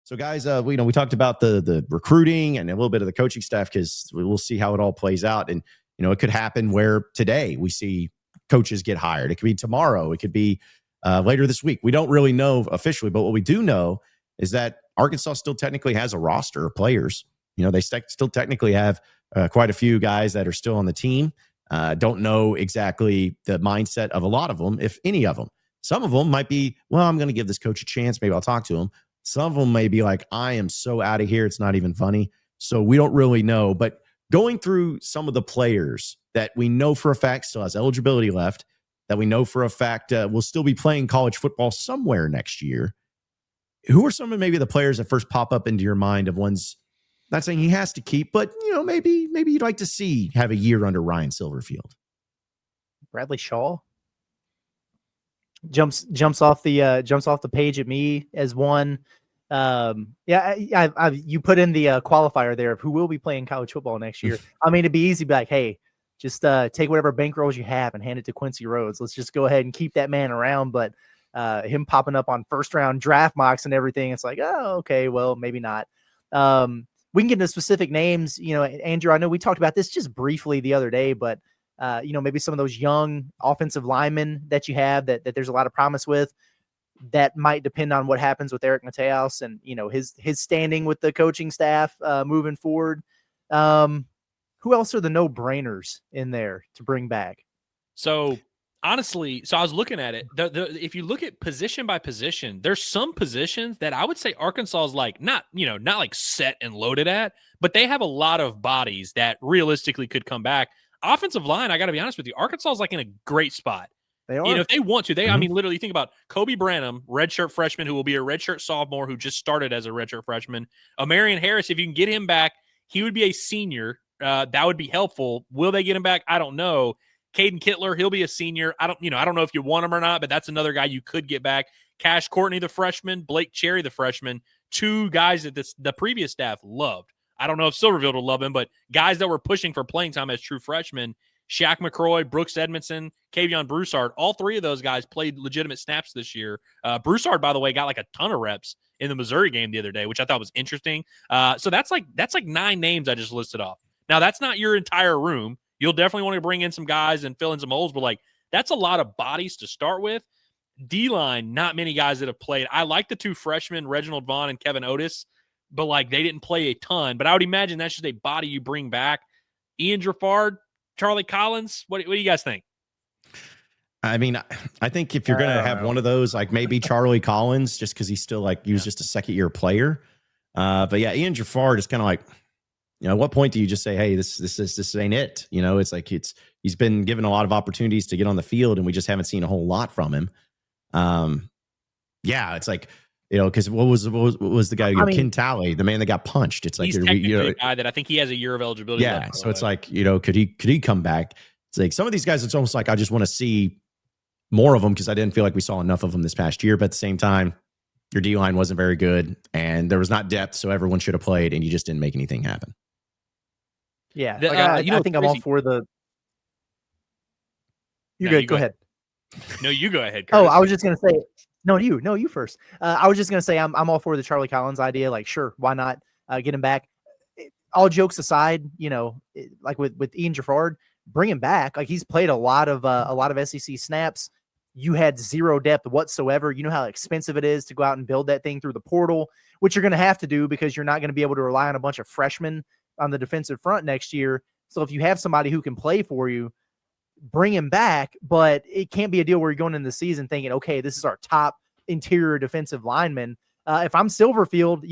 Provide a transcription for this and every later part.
So, guys, we talked about the recruiting and a little bit of the coaching staff because we'll see how it all plays out. And it could happen where today we see coaches get hired. It could be tomorrow. It could be later this week. We don't really know officially, but what we do know is that Arkansas still technically has a roster of players. They still technically have quite a few guys that are still on the team. Don't know exactly the mindset of a lot of them, if any of them. Some of them might be, well, I'm going to give this coach a chance. Maybe I'll talk to him. Some of them may be like, I am so out of here, it's not even funny. So we don't really know. But going through some of the players that we know for a fact still has eligibility left, that we know for a fact will still be playing college football somewhere next year, who are some of maybe the players that first pop up into your mind of ones, not saying he has to keep, but maybe you'd like to see have a year under Ryan Silverfield? Bradley Shaw jumps off the page at me as one. You put in the qualifier there of who will be playing college football next year. I mean, it'd be easy to be like, hey, just take whatever bankrolls you have and hand it to Quincy Rhodes. Let's just go ahead and keep that man around. But him popping up on first round draft mocks and everything, it's like, oh, okay, well, maybe not. We can get into specific names. Andrew, I know we talked about this just briefly the other day, but maybe some of those young offensive linemen that you have that there's a lot of promise with, that might depend on what happens with Eric Mateos and, his standing with the coaching staff moving forward. Who else are the no-brainers in there to bring back? So honestly, I was looking at it. If you look at position by position, there's some positions that I would say Arkansas is like not like set and loaded at, but they have a lot of bodies that realistically could come back. Offensive line, I got to be honest with you, Arkansas is like in a great spot. They are. If they want to, I mean, literally think about Kobe Branham, redshirt freshman, who will be a redshirt sophomore, who just started as a redshirt freshman. Amarian Harris, if you can get him back, he would be a senior. That would be helpful. Will they get him back? I don't know. Caden Kittler, he'll be a senior. I don't know if you want him or not, but that's another guy you could get back. Cash Courtney, the freshman, Blake Cherry, the freshman, two guys that the previous staff loved. I don't know if Silverfield will love him, but guys that were pushing for playing time as true freshmen, Shaq McCroy, Brooks Edmondson, Kavion Broussard, all three of those guys played legitimate snaps this year. Broussard, by the way, got like a ton of reps in the Missouri game the other day, which I thought was interesting. So that's like 9 names I just listed off. Now, that's not your entire room. You'll definitely want to bring in some guys and fill in some holes, but that's a lot of bodies to start with. D-line, not many guys that have played. I like the two freshmen, Reginald Vaughn and Kevin Otis, but they didn't play a ton. But I would imagine that's just a body you bring back. Ian Giffard, Charlie Collins, what do you guys think? I mean, I think if you're going to have one of those, maybe Charlie Collins, just because he's still he was just a second-year player. But yeah, Ian Giffard is kind of at what point do you just say, hey, this ain't it? It's he's been given a lot of opportunities to get on the field, and we just haven't seen a whole lot from him. It's because what was the guy? Ken Talley, the man that got punched. It's he's technically a guy that I think he has a year of eligibility. Yeah, left, so it's could he come back? It's some of these guys. It's almost I just want to see more of them because I didn't feel like we saw enough of them this past year. But at the same time, your D line wasn't very good, and there was not depth, so everyone should have played, and you just didn't make anything happen. Yeah, I think I'm all for the. Go ahead. No, you go ahead. Curtis. Oh, I was just gonna say. No, you first. I was just gonna say I'm all for the Charlie Collins idea. Sure, why not get him back? All jokes aside, with Ian Giffard, bring him back. He's played a lot of SEC snaps. You had zero depth whatsoever. You know how expensive it is to go out and build that thing through the portal, which you're going to have to do because you're not going to be able to rely on a bunch of freshmen on the defensive front next year. So if you have somebody who can play for you, bring him back, but it can't be a deal where you're going into the season thinking, okay, this is our top interior defensive lineman. If I'm Silverfield,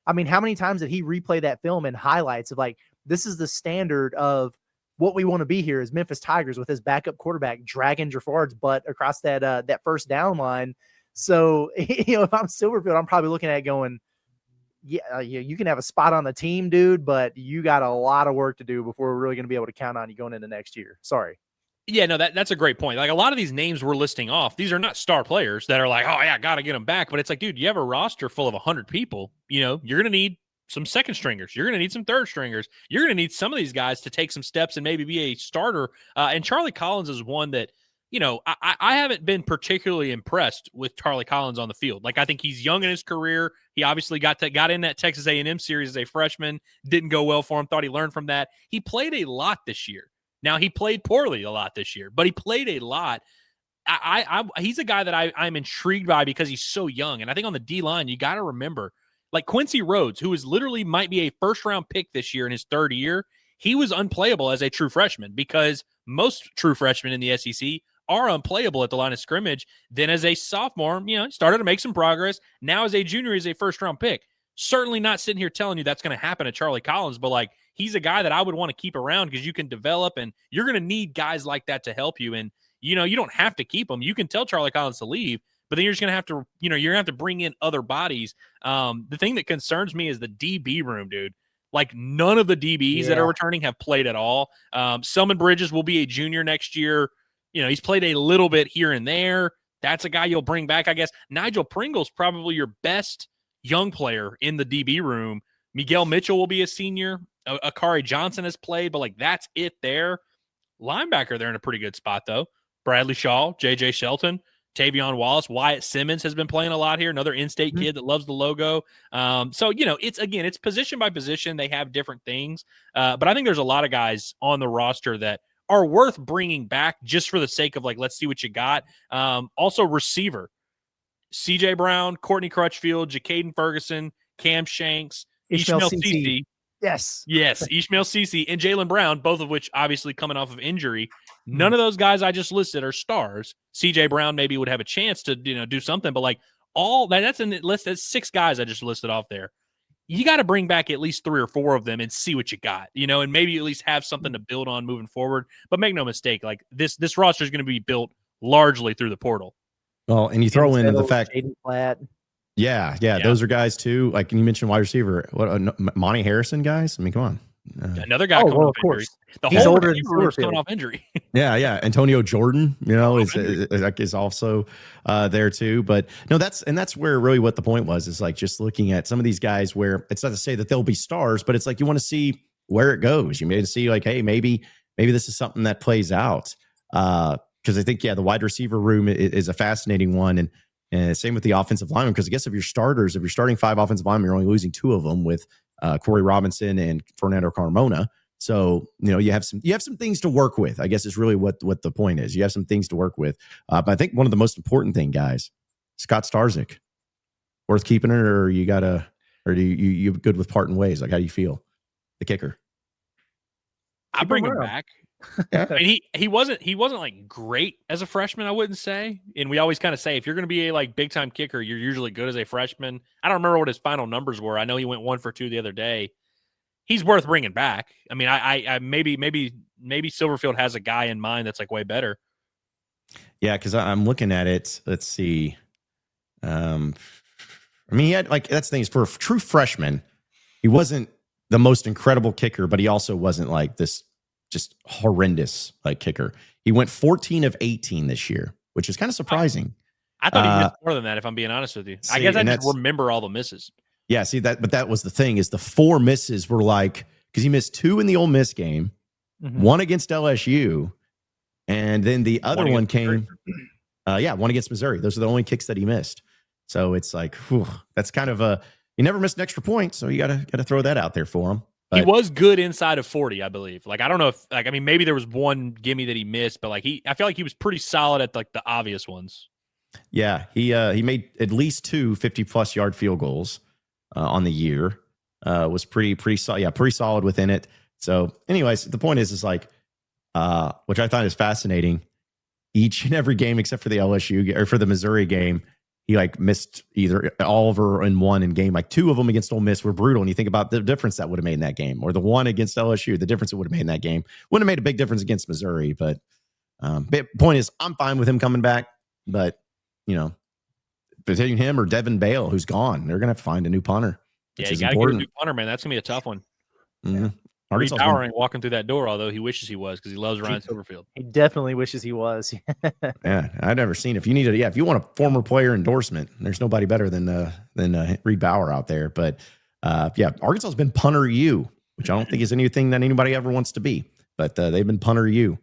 how many times did he replay that film in highlights of this is the standard of what we want to be here as Memphis Tigers with his backup quarterback dragging Giffard's butt across that first down line. So, if I'm Silverfield, I'm probably looking at it going, yeah, you can have a spot on the team, dude, but you got a lot of work to do before we're really going to be able to count on you going into next year. Sorry. Yeah, no, that's a great point. A lot of these names we're listing off, these are not star players that are oh yeah, got to get them back. But it's dude, you have a roster full of 100 people. You're going to need some second stringers. You're going to need some third stringers. You're going to need some of these guys to take some steps and maybe be a starter. And Charlie Collins is one that I haven't been particularly impressed with Charlie Collins on the field. Like, I think he's young in his career. He obviously got in that Texas A&M series as a freshman. Didn't go well for him. Thought he learned from that. He played a lot this year. Now, he played poorly a lot this year, but he played a lot. He's a guy that I'm intrigued by because he's so young. And I think on the D-line, you got to remember, like Quincy Rhodes, who is literally might be a first-round pick this year in his third year, he was unplayable as a true freshman because most true freshmen in the SEC are unplayable at the line of scrimmage. Then as a sophomore, started to make some progress. Now as a junior, he's a first-round pick. Certainly not sitting here telling you that's going to happen to Charlie Collins, but like he's a guy that I would want to keep around because you can develop and you're going to need guys like that to help you. And, you don't have to keep him. You can tell Charlie Collins to leave, but then you're just going to have to, you're going to have to bring in other bodies. The thing that concerns me is the DB room, dude. Like none of the DBs that are returning have played at all. Selman Bridges will be a junior next year. He's played a little bit here and there. That's a guy you'll bring back, I guess. Nigel Pringle's probably your best young player in the DB room. Miguel Mitchell will be a senior. Akari Johnson has played, but like that's it there. Linebacker, they're in a pretty good spot though. Bradley Shaw, J.J. Shelton, Tavion Wallace, Wyatt Simmons has been playing a lot here. Another in-state kid that loves the logo. So, it's position by position. They have different things. But I think there's a lot of guys on the roster that are worth bringing back just for the sake of like, let's see what you got. Also receiver, CJ Brown, Courtney Crutchfield, Jacaden Ferguson, Cam Shanks, Ishmael Cece. Yes, Ishmael Cece and Jalen Brown, both of which obviously coming off of injury. None of those guys I just listed are stars. CJ Brown maybe would have a chance to, do something, but like all that's in the list. That's 6 guys I just listed off there. You got to bring back at least 3 or 4 of them and see what you got, and maybe at least have something to build on moving forward. But make no mistake, like this roster is going to be built largely through the portal. Well, and you throw in the fact, Platt. Yeah, those are guys too. Like you mentioned, wide receiver, Monty Harrison guys. I mean, come on, another guy coming off injury. He's older than Silverfield. Coming off injury. Yeah. Antonio Jordan, is also there too. But no, that's where really what the point was is like just looking at some of these guys where it's not to say that they'll be stars, but it's like you want to see where it goes. You may see like, hey, maybe this is something that plays out. Because I think the wide receiver room is a fascinating one, and same with the offensive lineman. Because I guess if you're starting 5 offensive linemen, you're only losing 2 of them with Corey Robinson and Fernando Carmona. So you have some things to work with. I guess is really what the point is. You have some things to work with. But I think one of the most important thing, guys, Scott Starzik, worth keeping it, or do you good with parting ways? Like how do you feel? The kicker. I bring him back. I mean, he wasn't like great as a freshman, I wouldn't say. And we always kind of say if you're going to be a like big time kicker, you're usually good as a freshman. I don't remember what his final numbers were. I know he went 1 for 2 the other day. He's worth bringing back. I mean, I maybe Silverfield has a guy in mind that's like way better. Yeah, because I'm looking at it. Let's see. I mean, he had that's the thing is for a true freshman, he wasn't the most incredible kicker, but he also wasn't like this just horrendous like kicker. He went 14 of 18 this year, which is kind of surprising. I thought he missed more than that, if I'm being honest with you. I guess I just remember all the misses. Yeah, see that, but that was the thing is the 4 misses were like because he missed 2 in the Ole Miss game, 1 against LSU, and then the other one came, 1 against Missouri. Those are the only kicks that he missed. So it's like, that's kind of you never missed an extra point, so you gotta throw that out there for him. But he was good inside of 40, I believe. Like, I don't know if, maybe there was one gimme that he missed, but I feel like he was pretty solid at like the obvious ones. Yeah, he made at least 2 50-plus yard field goals on the year. Was pretty solid within it. So, anyways, the point is like, which I thought is fascinating. Each and every game except for the LSU or for the Missouri game, he like missed either all of or in 1 in game. Like 2 of them against Ole Miss were brutal. And you think about the difference that would have made in that game, or the 1 against LSU, the difference it would have made in that game. Wouldn't have made a big difference against Missouri. But point is, I'm fine with him coming back. But between him or Devin Bale, who's gone, they're gonna have to find a new punter. Yeah, you got to get a new punter, man. That's gonna be a tough one. Mm-hmm. Reed Bauer ain't walking through that door, although he wishes he was because he loves Ryan Silverfield. He definitely wishes he was. Yeah, I've never seen. If you want a former player endorsement, there's nobody better than Reed Bauer out there. But Arkansas's been punter U, which I don't think is anything that anybody ever wants to be. But they've been punter U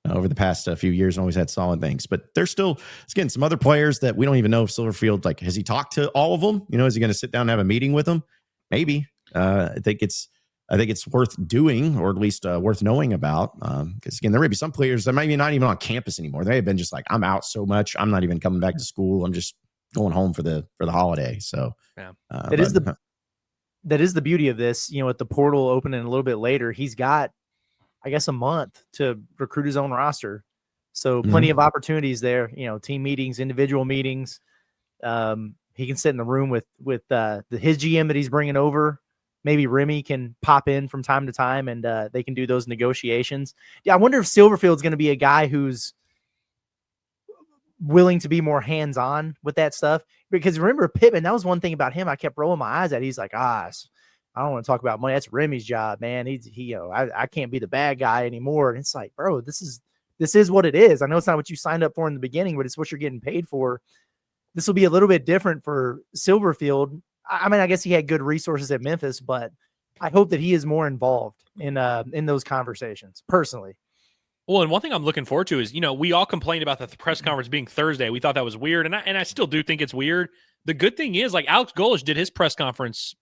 over the past few years and always had solid things. But there's still, again, some other players that we don't even know if Silverfield, like, has he talked to all of them? Is he going to sit down and have a meeting with them? Maybe. I think it's worth doing, or at least worth knowing about. Because again, there may be some players that might be not even on campus anymore. They have been just like, I'm out so much, I'm not even coming back to school. I'm just going home for the holiday. So yeah, that is the beauty of this. With the portal opening a little bit later, he's got, I guess, a month to recruit his own roster. So plenty of opportunities there. Team meetings, individual meetings. He can sit in the room with his GM that he's bringing over. Maybe Remy can pop in from time to time, and they can do those negotiations. Yeah, I wonder if Silverfield's going to be a guy who's willing to be more hands-on with that stuff. Because remember, Pittman, that was one thing about him I kept rolling my eyes at. He's like, I don't want to talk about money. That's Remy's job, man. I can't be the bad guy anymore. And it's like, bro, this is what it is. I know it's not what you signed up for in the beginning, but it's what you're getting paid for. This will be a little bit different for Silverfield. I mean, I guess he had good resources at Memphis, but I hope that he is more involved in those conversations personally. Well, and one thing I'm looking forward to is, we all complained about the press conference being Thursday. We thought that was weird, and I still do think it's weird. The good thing is, like, Alex Golesh did his press conference,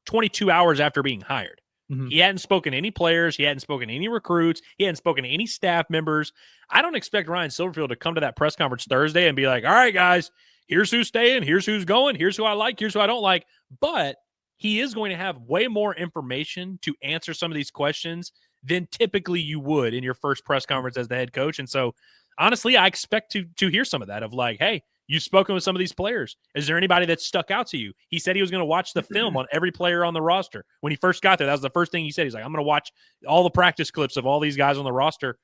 22 hours after being hired. Mm-hmm. He hadn't spoken to any players. He hadn't spoken to any recruits. He hadn't spoken to any staff members. I don't expect Ryan Silverfield to come to that press conference Thursday and be like, all right, guys, here's who's staying, here's who's going, here's who I like, here's who I don't like. But he is going to have way more information to answer some of these questions than typically you would in your first press conference as the head coach. And so, honestly, I expect to hear some of that of like, hey, you've spoken with some of these players. Is there anybody that stuck out to you? He said he was going to watch the film on every player on the roster. When he first got there, that was the first thing he said. He's like, I'm going to watch all the practice clips of all these guys on the roster.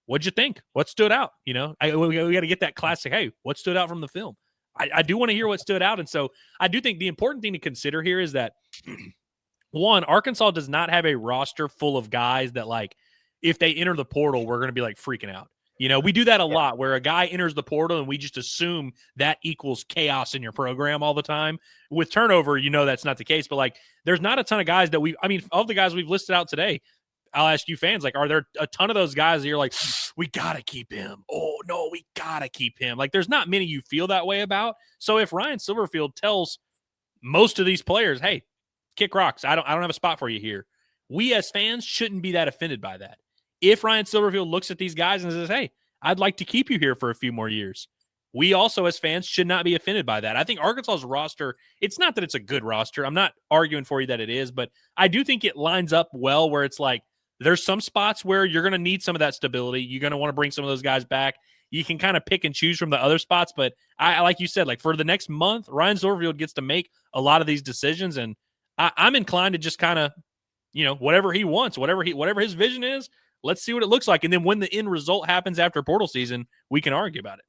What'd you think? What stood out? We got to get that classic, hey, what stood out from the film? I do want to hear what stood out. And so I do think the important thing to consider here is that, one, Arkansas does not have a roster full of guys that, like, if they enter the portal, we're going to be, like, freaking out. We do that a lot where a guy enters the portal and we just assume that equals chaos in your program all the time. With turnover, that's not the case. But, like, there's not a ton of guys that of the guys we've listed out today, I'll ask you fans, like, are there a ton of those guys that you're like, we got to keep him? Oh, no, we got to keep him. Like, there's not many you feel that way about. So if Ryan Silverfield tells most of these players, hey, kick rocks, I don't have a spot for you here, we as fans shouldn't be that offended by that. If Ryan Silverfield looks at these guys and says, hey, I'd like to keep you here for a few more years, we also as fans should not be offended by that. I think Arkansas's roster, it's not that it's a good roster. I'm not arguing for you that it is, but I do think it lines up well where it's like, there's some spots where you're going to need some of that stability. You're going to want to bring some of those guys back. You can kind of pick and choose from the other spots. But I like you said, like, for the next month, Ryan Silverfield gets to make a lot of these decisions. And I'm inclined to just kind of, whatever he wants, whatever his vision is, let's see what it looks like. And then when the end result happens after portal season, we can argue about it.